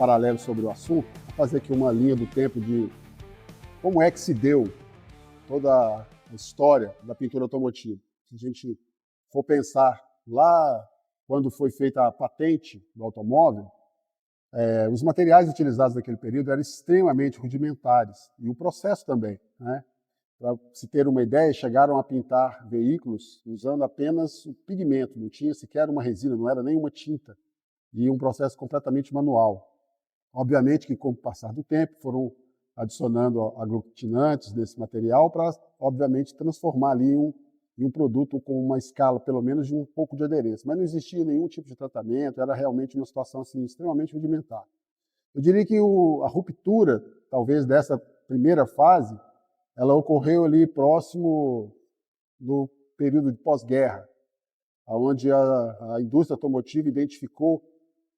paralelo sobre o assunto, vou fazer aqui uma linha do tempo de como é que se deu toda a história da pintura automotiva. Se a gente for pensar lá quando foi feita a patente do automóvel, os materiais utilizados naquele período eram extremamente rudimentares, e o processo também, né? Para se ter uma ideia, chegaram a pintar veículos usando apenas o pigmento, não tinha sequer uma resina, não era nem uma tinta, e um processo completamente manual. Obviamente que, com o passar do tempo, foram adicionando aglutinantes desse material para, obviamente, transformar ali em um produto com uma escala, pelo menos, de um pouco de aderência. Mas não existia nenhum tipo de tratamento, era realmente uma situação assim, extremamente rudimentar. Eu diria que a ruptura, talvez, dessa primeira fase, ela ocorreu ali próximo do período de pós-guerra, onde a indústria automotiva identificou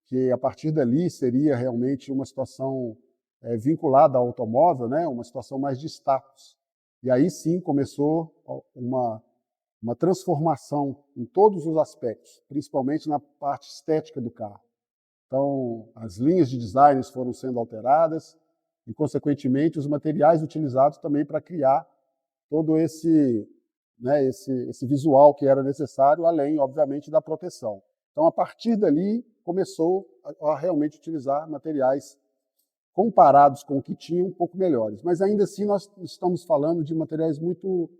que a partir dali seria realmente uma situação vinculada ao automóvel, né, uma situação mais de status. E aí sim começou uma transformação em todos os aspectos, principalmente na parte estética do carro. Então, as linhas de design foram sendo alteradas e, consequentemente, os materiais utilizados também para criar todo esse visual que era necessário, além, obviamente, da proteção. Então, a partir dali, começou a realmente utilizar materiais comparados com o que tinha, um pouco melhores. Mas, ainda assim, nós estamos falando de materiais muito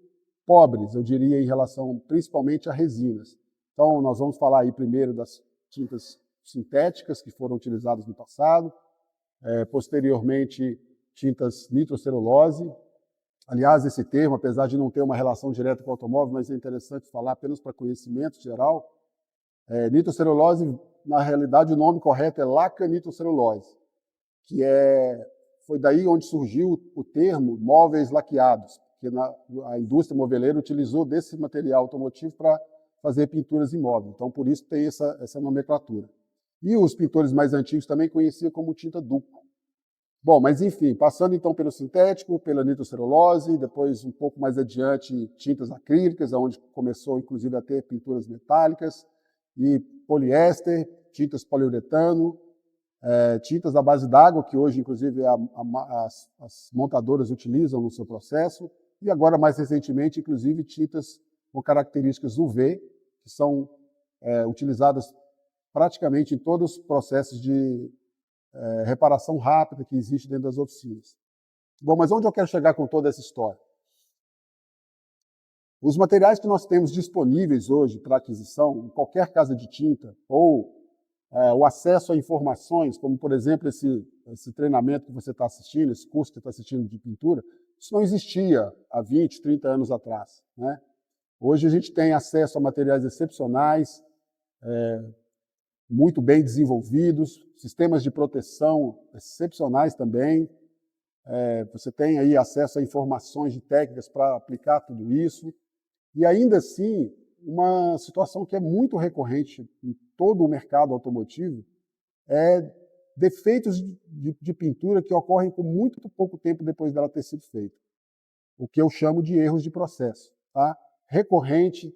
pobres, eu diria, em relação principalmente a resinas. Então, nós vamos falar aí primeiro das tintas sintéticas que foram utilizadas no passado, posteriormente, tintas nitrocelulose. Aliás, esse termo, apesar de não ter uma relação direta com o automóvel, mas é interessante falar apenas para conhecimento geral, nitrocelulose, na realidade, o nome correto é laca-nitrocelulose, que foi daí onde surgiu o termo móveis laqueados, que a indústria moveleira utilizou desse material automotivo para fazer pinturas em móvel. Então, por isso tem essa nomenclatura. E os pintores mais antigos também conheciam como tinta duco. Bom, mas enfim, passando então pelo sintético, pela nitrocelulose, depois um pouco mais adiante tintas acrílicas, onde começou inclusive a ter pinturas metálicas, e poliéster, tintas poliuretano, tintas à base d'água, que hoje inclusive as montadoras utilizam no seu processo, e agora mais recentemente inclusive tintas com características UV, que são utilizadas praticamente em todos os processos de reparação rápida que existe dentro das oficinas. Bom, mas onde eu quero chegar com toda essa história? Os materiais que nós temos disponíveis hoje para aquisição, em qualquer casa de tinta, ou o acesso a informações, como, por exemplo, esse treinamento que você está assistindo, esse curso que você está assistindo de pintura, isso não existia há 20, 30 anos atrás, né? Hoje a gente tem acesso a materiais excepcionais, muito bem desenvolvidos, sistemas de proteção excepcionais também. Você tem aí acesso a informações de técnicas para aplicar tudo isso. E ainda assim, uma situação que é muito recorrente em todo o mercado automotivo é defeitos de pintura que ocorrem com muito pouco tempo depois dela ter sido feita. O que eu chamo de erros de processo. Tá? Recorrente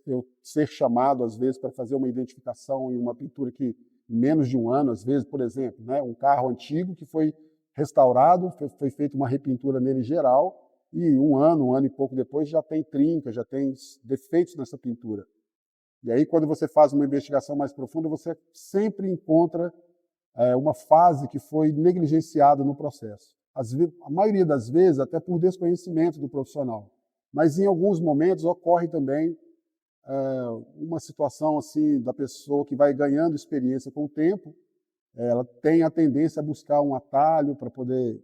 eu ser chamado, às vezes, para fazer uma identificação em uma pintura que, em menos de um ano, às vezes, por exemplo, né, um carro antigo que foi restaurado, foi feita uma repintura nele geral, e um ano e pouco depois já tem trinca, já tem defeitos nessa pintura. E aí, quando você faz uma investigação mais profunda, você sempre encontra uma fase que foi negligenciada no processo. A maioria das vezes, até por desconhecimento do profissional. Mas, em alguns momentos, ocorre também uma situação assim da pessoa que vai ganhando experiência com o tempo, ela tem a tendência a buscar um atalho para poder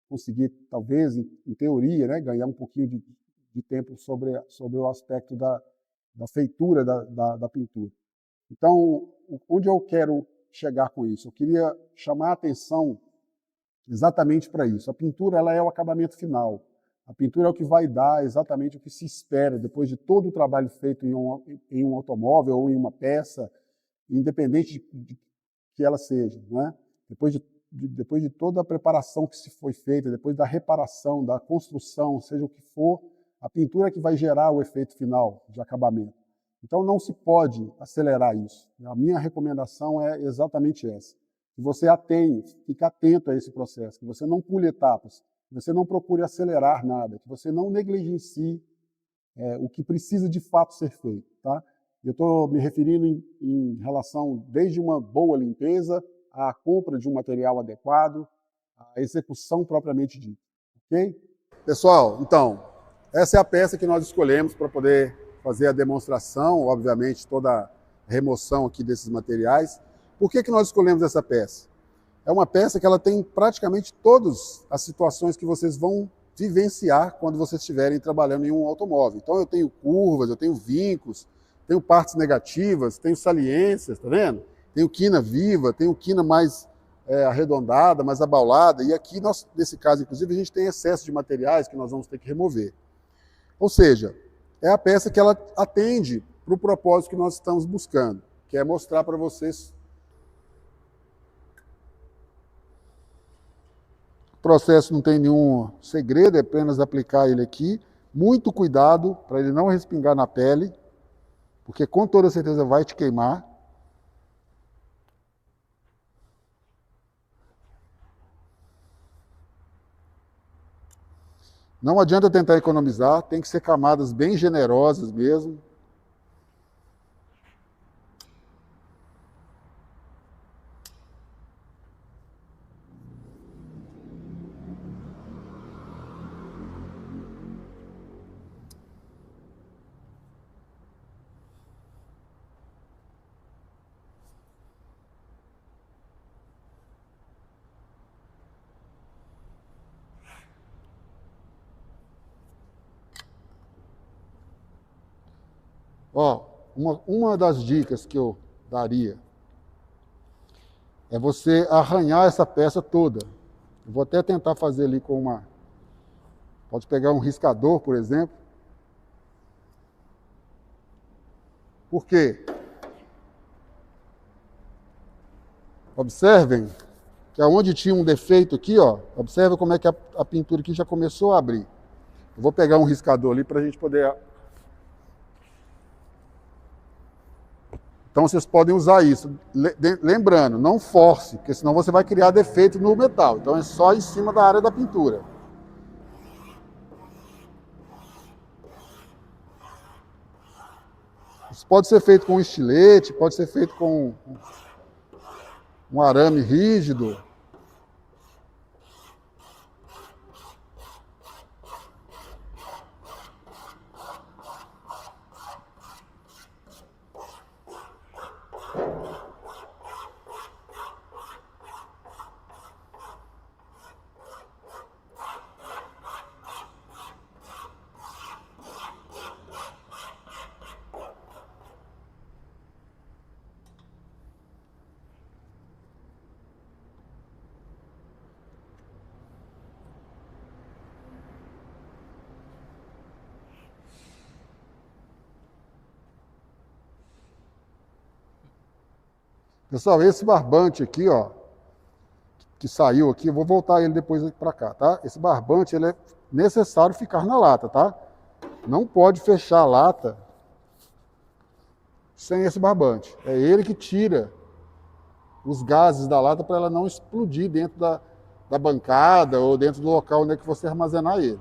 conseguir, talvez, em teoria, né, ganhar um pouquinho de tempo sobre o aspecto da feitura da pintura. Então, onde eu quero chegar com isso? Eu queria chamar a atenção exatamente para isso. A pintura ela é o acabamento final. A pintura é o que vai dar exatamente o que se espera depois de todo o trabalho feito em um automóvel ou em uma peça, independente de que ela seja, né? Depois de toda a preparação que se foi feita, depois da reparação, da construção, seja o que for, a pintura é que vai gerar o efeito final de acabamento. Então não se pode acelerar isso. A minha recomendação é exatamente essa. que você fique atento a esse processo, que você não pule etapas, que você não procure acelerar nada, que você não negligencie o que precisa de fato ser feito. Tá? Eu estou me referindo em relação desde uma boa limpeza, à compra de um material adequado, à execução propriamente dita. Ok? Pessoal, então, essa é a peça que nós escolhemos para poder fazer a demonstração, obviamente toda a remoção aqui desses materiais. Por que nós escolhemos essa peça? É uma peça que ela tem praticamente todas as situações que vocês vão vivenciar quando vocês estiverem trabalhando em um automóvel. Então eu tenho curvas, eu tenho vincos, tenho partes negativas, tenho saliências, tá vendo? Tenho quina viva, tenho quina mais arredondada, mais abaulada, e aqui, nesse caso, inclusive, a gente tem excesso de materiais que nós vamos ter que remover. Ou seja, é a peça que ela atende para o propósito que nós estamos buscando, que é mostrar para vocês. O processo não tem nenhum segredo, é apenas aplicar ele aqui. Muito cuidado para ele não respingar na pele, porque com toda certeza vai te queimar. Não adianta tentar economizar, tem que ser camadas bem generosas mesmo. Ó, uma das dicas que eu daria é você arranhar essa peça toda. Eu vou até tentar fazer ali com uma... Pode pegar um riscador, por exemplo. Por quê? Observem que aonde tinha um defeito aqui, ó, observa como é que a pintura aqui já começou a abrir. Eu vou pegar um riscador ali para a gente poder... Então vocês podem usar isso. Lembrando, não force, porque senão você vai criar defeito no metal. Então é só em cima da área da pintura. Isso pode ser feito com um estilete, pode ser feito com um arame rígido. Pessoal, esse barbante aqui, ó, que saiu aqui, eu vou voltar ele depois para cá, tá? Esse barbante, ele é necessário ficar na lata, tá? Não pode fechar a lata sem esse barbante. É ele que tira os gases da lata para ela não explodir dentro da bancada ou dentro do local onde é que você armazenar ele.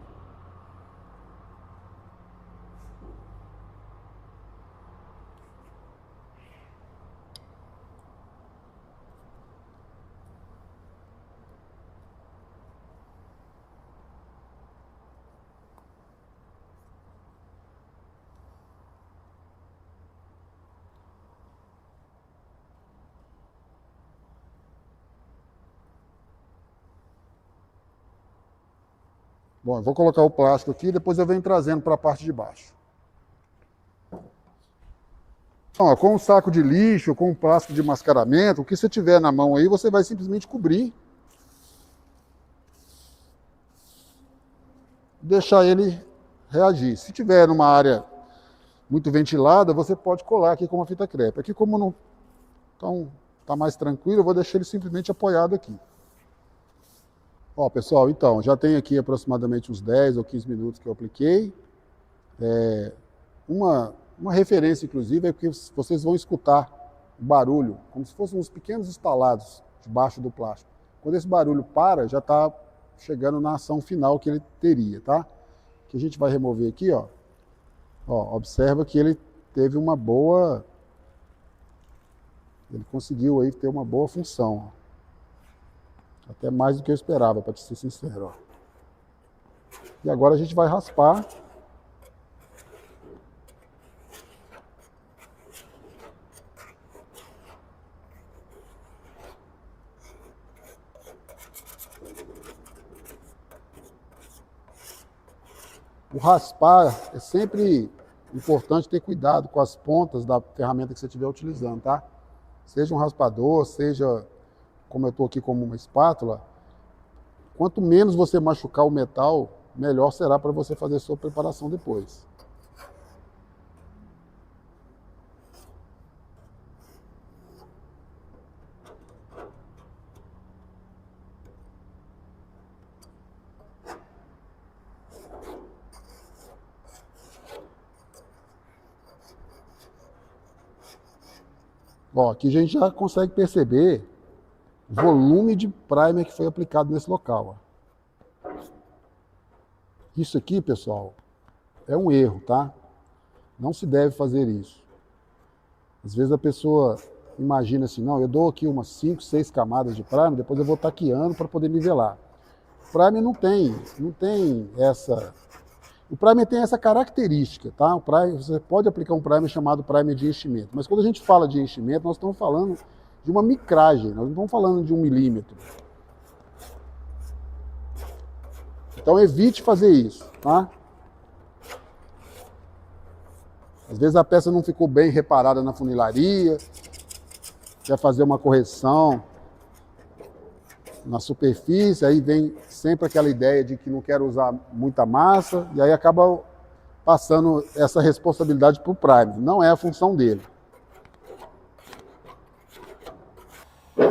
Bom, eu vou colocar o plástico aqui e depois eu venho trazendo para a parte de baixo. Ó, com um saco de lixo, com um plástico de mascaramento, o que você tiver na mão aí, você vai simplesmente cobrir. Deixar ele reagir. Se tiver numa área muito ventilada, você pode colar aqui com uma fita crepe. Aqui como não tá mais tranquilo, eu vou deixar ele simplesmente apoiado aqui. Ó, pessoal, então, já tem aqui aproximadamente uns 10 ou 15 minutos que eu apliquei. Uma referência, inclusive, é que vocês vão escutar o barulho, como se fossem uns pequenos estalados debaixo do plástico. Quando esse barulho para, já está chegando na ação final que ele teria, tá? Que a gente vai remover aqui, ó. Ó, observa que ele teve uma boa... Ele conseguiu aí ter uma boa função, ó. Até mais do que eu esperava, para ser sincero, ó. E agora a gente vai raspar. O raspar é sempre importante ter cuidado com as pontas da ferramenta que você estiver utilizando, tá? Seja um raspador, seja, como eu estou aqui, como uma espátula, quanto menos você machucar o metal, melhor será para você fazer a sua preparação depois. Ó, aqui a gente já consegue perceber o volume de primer que foi aplicado nesse local. Ó. Isso aqui, pessoal, é um erro, tá? Não se deve fazer isso. Às vezes a pessoa imagina assim, não, eu dou aqui umas 5, 6 camadas de primer, depois eu vou taqueando para poder nivelar. O primer não tem essa... O primer tem essa característica, tá? O primer, você pode aplicar um primer chamado primer de enchimento, mas quando a gente fala de enchimento, nós estamos falando de uma micragem, nós não estamos falando de 1 milímetro. Então evite fazer isso, tá? Às vezes a peça não ficou bem reparada na funilaria, quer fazer uma correção na superfície, aí vem sempre aquela ideia de que não quero usar muita massa, e aí acaba passando essa responsabilidade para o primer. Não é a função dele. O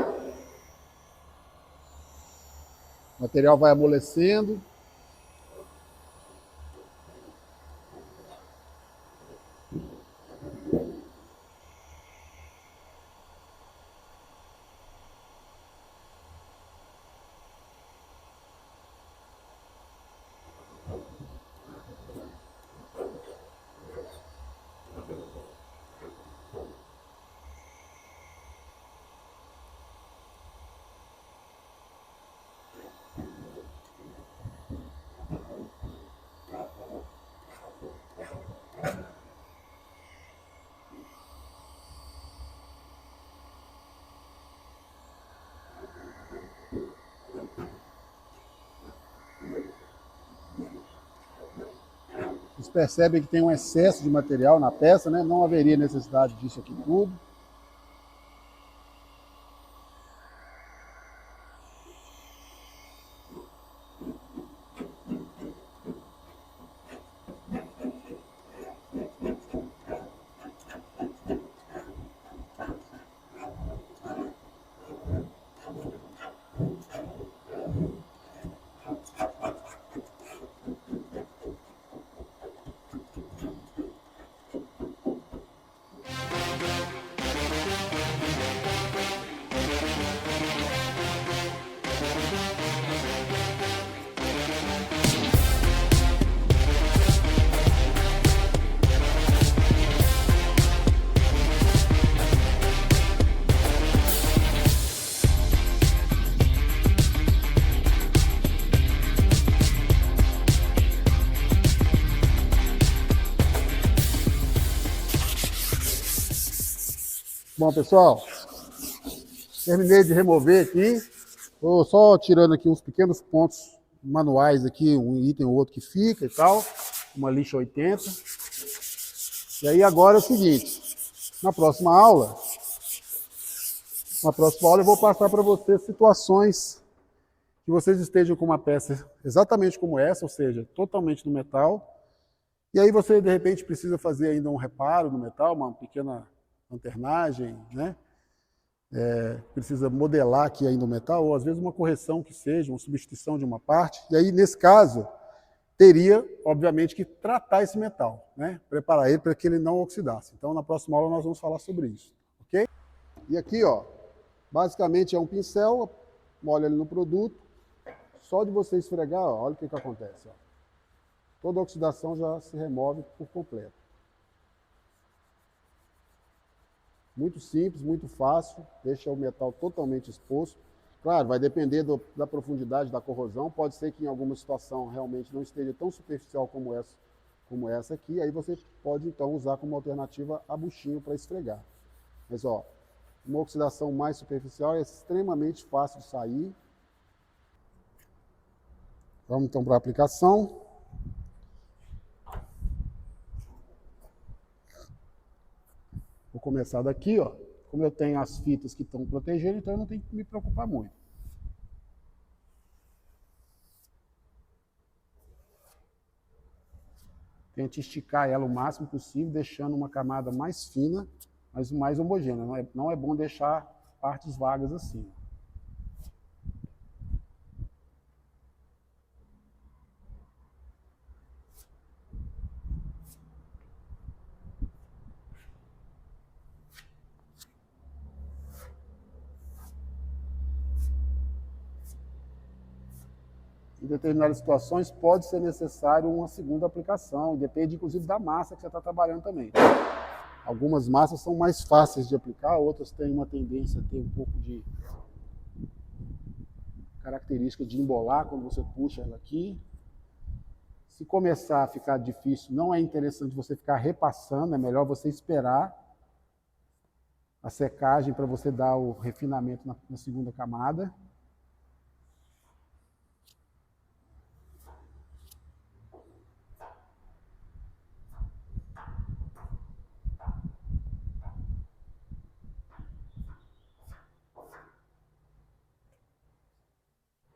material vai amolecendo. Vocês percebem que tem um excesso de material na peça, né? Não haveria necessidade disso aqui tudo. Bom, pessoal, terminei de remover aqui. Estou só tirando aqui uns pequenos pontos manuais aqui, um item ou outro que fica e tal. Uma lixa 80. E aí agora é o seguinte, na próxima aula eu vou passar para vocês situações que vocês estejam com uma peça exatamente como essa, ou seja, totalmente no metal. E aí você, de repente, precisa fazer ainda um reparo no metal, uma pequena lanternagem, né? Precisa modelar aqui ainda o metal, ou às vezes uma correção que seja, uma substituição de uma parte. E aí, nesse caso, teria, obviamente, que tratar esse metal, né? Preparar ele para que ele não oxidasse. Então, na próxima aula, nós vamos falar sobre isso, ok? E aqui, ó, Basicamente é um pincel, molha ele no produto, só de você esfregar, ó, olha o que acontece. Ó. Toda a oxidação já se remove por completo. Muito simples, muito fácil, deixa o metal totalmente exposto. Claro, vai depender da profundidade da corrosão, pode ser que em alguma situação realmente não esteja tão superficial como essa aqui, aí você pode então usar como alternativa a buchinho para esfregar. Mas ó, uma oxidação mais superficial é extremamente fácil de sair. Vamos então para a aplicação. Vou começar daqui, ó. Como eu tenho as fitas que estão protegendo, então eu não tenho que me preocupar muito. Tente esticar ela o máximo possível, deixando uma camada mais fina, mas mais homogênea. Não é bom deixar partes vagas assim. Em determinadas situações pode ser necessário uma segunda aplicação, depende inclusive da massa que você está trabalhando também. Algumas massas são mais fáceis de aplicar, outras têm uma tendência a ter um pouco de característica de embolar quando você puxa ela aqui. Se começar a ficar difícil, não é interessante você ficar repassando, é melhor você esperar a secagem para você dar o refinamento na segunda camada.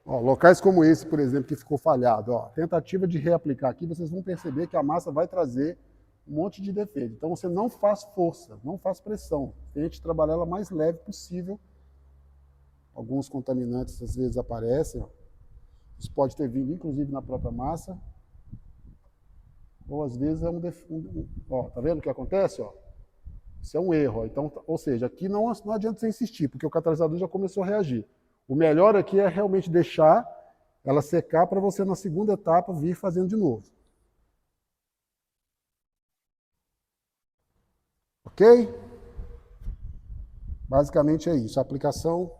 Ó, locais como esse, por exemplo, que ficou falhado, ó, tentativa de reaplicar aqui, vocês vão perceber que a massa vai trazer um monte de defeito. Então você não faz força, não faz pressão. Tente trabalhar ela mais leve possível. Alguns contaminantes às vezes aparecem. Ó. Isso pode ter vindo inclusive na própria massa. Ou às vezes é ó, tá vendo o que acontece? Ó? Isso é um erro. Ó. Então, ou seja, aqui não adianta você insistir, porque o catalisador já começou a reagir. O melhor aqui é realmente deixar ela secar para você, na segunda etapa, vir fazendo de novo. Ok? Basicamente é isso. A aplicação.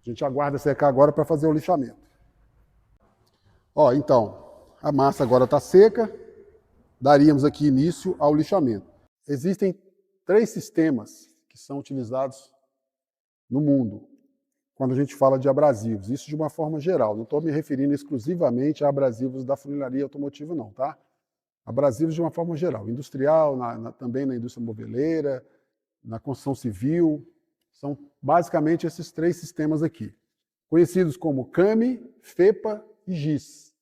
A gente aguarda secar agora para fazer o lixamento. Ó, então, a massa agora está seca. Daríamos aqui início ao lixamento. Existem 3 sistemas que são utilizados no mundo quando a gente fala de abrasivos. Isso de uma forma geral. Não estou me referindo exclusivamente a abrasivos da funilaria automotiva, não, tá? Abrasivos de uma forma geral. Industrial, também na indústria moveleira, na construção civil. São basicamente esses 3 sistemas aqui. Conhecidos como CAMI, FEPA e GIS.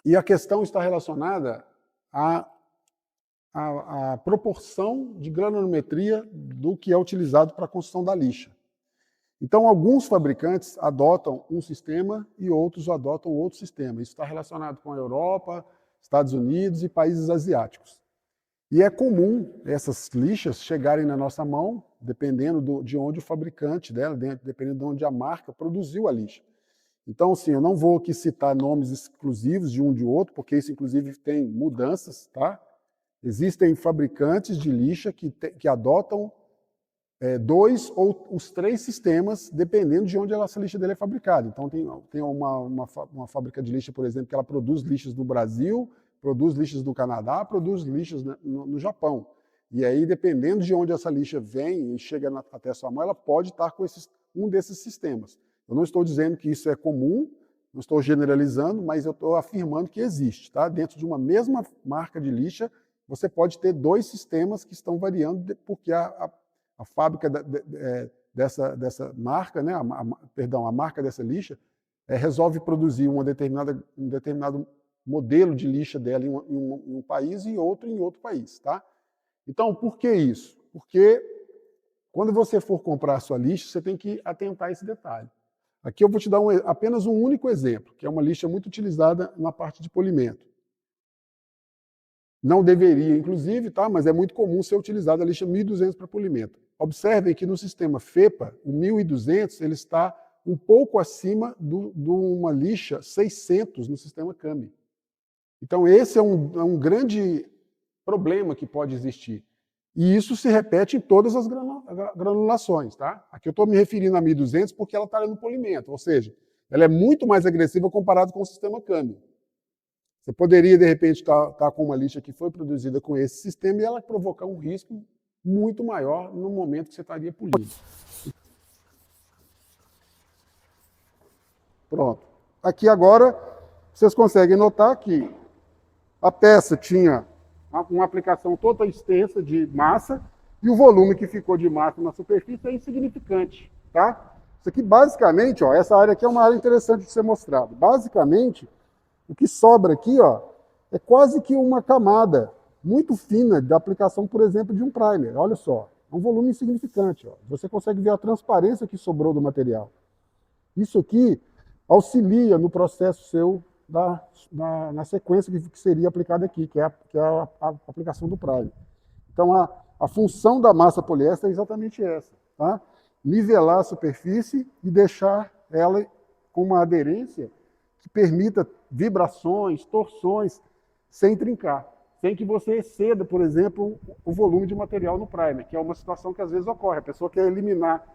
E a questão está relacionada à proporção de granulometria do que é utilizado para a construção da lixa. Então, alguns fabricantes adotam um sistema e outros adotam outro sistema. Isso está relacionado com a Europa, Estados Unidos e países asiáticos. E é comum essas lixas chegarem na nossa mão, dependendo de onde o fabricante dela, dependendo de onde a marca produziu a lixa. Então, assim, eu não vou aqui citar nomes exclusivos de um de outro, porque isso, inclusive, tem mudanças, tá? Existem fabricantes de lixa que adotam 2 ou os 3 sistemas, dependendo de onde essa lixa dele é fabricada. Então, tem uma fábrica de lixa, por exemplo, que ela produz lixas no Brasil, produz lixas no Canadá, produz lixas no Japão. E aí, dependendo de onde essa lixa vem e chega até a sua mão, ela pode estar com um desses sistemas. Eu não estou dizendo que isso é comum, não estou generalizando, mas eu estou afirmando que existe. Tá? Dentro de uma mesma marca de lixa, você pode ter 2 sistemas que estão variando, porque a fábrica dessa marca, né, a marca dessa lixa, resolve produzir um determinado modelo de lixa dela em um país e outro em outro país. Tá? Então, por que isso? Porque quando você for comprar a sua lixa, você tem que atentar a esse detalhe. Aqui eu vou te dar apenas um único exemplo, que é uma lixa muito utilizada na parte de polimento. Não deveria, inclusive, tá? Mas é muito comum ser utilizada a lixa 1200 para polimento. Observem que no sistema FEPA, o 1200 ele está um pouco acima de uma lixa 600 no sistema CAMI. Então, esse é um grande problema que pode existir. E isso se repete em todas as granulações. Tá? Aqui eu estou me referindo a 1200 porque ela está no polimento, ou seja, ela é muito mais agressiva comparado com o sistema CAMI. Você poderia, de repente, estar com uma lixa que foi produzida com esse sistema e ela provocar um risco muito maior no momento que você estaria polindo. Pronto. Aqui agora, vocês conseguem notar que a peça tinha uma aplicação toda extensa de massa e o volume que ficou de massa na superfície é insignificante. Tá? Isso aqui, basicamente, ó, essa área aqui é uma área interessante de ser mostrada. Basicamente, o que sobra aqui ó, é quase que uma camada muito fina da aplicação, por exemplo, de um primer. Olha só, é um volume insignificante. Ó. Você consegue ver a transparência que sobrou do material. Isso aqui auxilia no processo seu na sequência que seria aplicada aqui, que é a aplicação do primer. Então, a função da massa poliéster é exatamente essa. Tá? Nivelar a superfície e deixar ela com uma aderência que permita vibrações, torções, sem trincar. Sem que você exceda, por exemplo, o volume de material no primer, que é uma situação que às vezes ocorre. A pessoa quer eliminar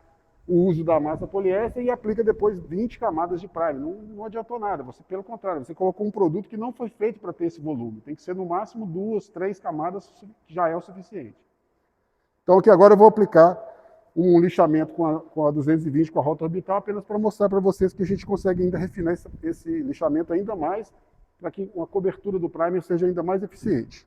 o uso da massa poliéster e aplica depois 20 camadas de primer. Não adiantou nada. Você, pelo contrário, você colocou um produto que não foi feito para ter esse volume. Tem que ser no máximo 2, 3 camadas, que já é o suficiente. Então aqui agora eu vou aplicar um lixamento com a 220 com a rota orbital, apenas para mostrar para vocês que a gente consegue ainda refinar esse lixamento ainda mais, para que a cobertura do primer seja ainda mais eficiente.